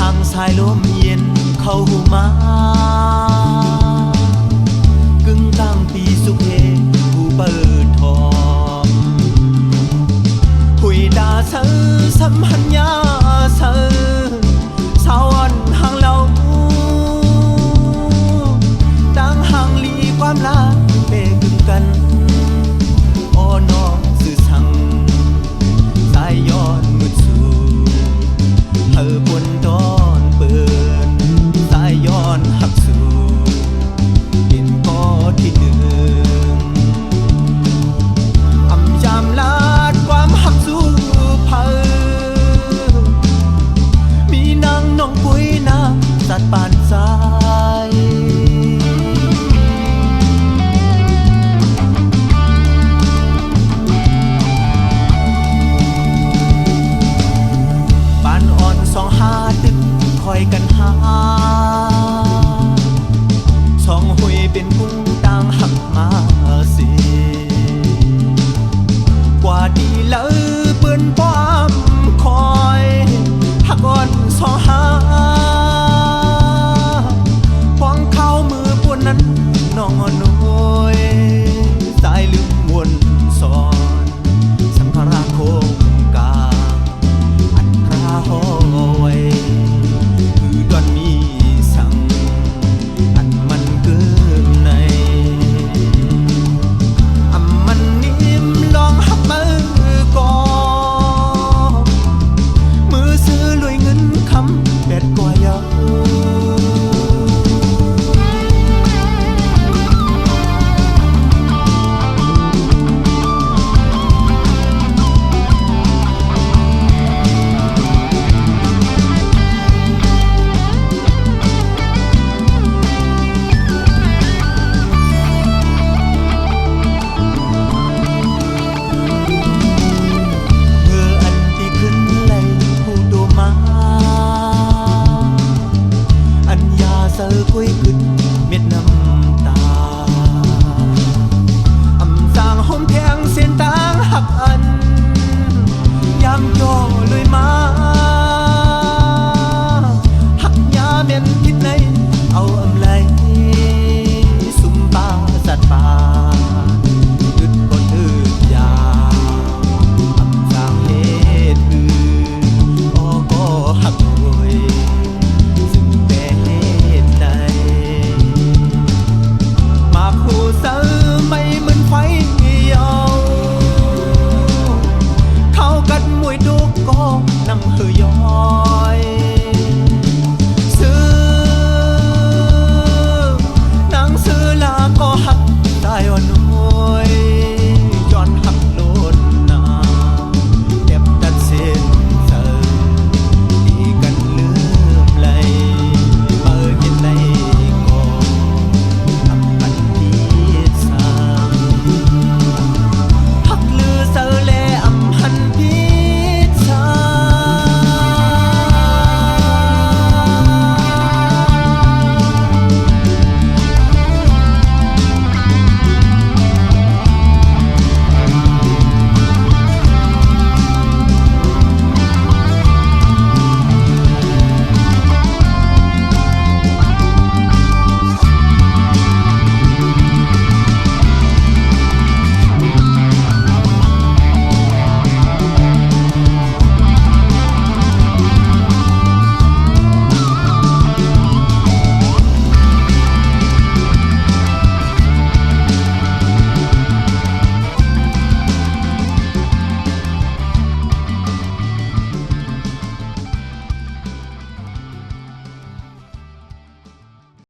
างสายลมเย็นเข้าหูมากึ่งกลางปีสุขเฮผู้เปิดทองหุยดาเธอสัมพัญญาเธอสาวอ่อนห่างเราดังห่างลีความลาเปกึ่งกันโอ้น้องสื่อสั่งสายย้อนมืดสู่เธอปนตอนเปิดสายย้อนหักสู่เป็นก้อที่หนึ่งอำยามลาดความหักสู่เธอมีนางน้องปุ้ยนาสัตว์ปานสายสองหาตึกคอยกันหาสองหุยเป็นกุ้งต่างหักมาสิกว่าดีเลยเปื้อนป้อมคอยหักอ่อนสองหา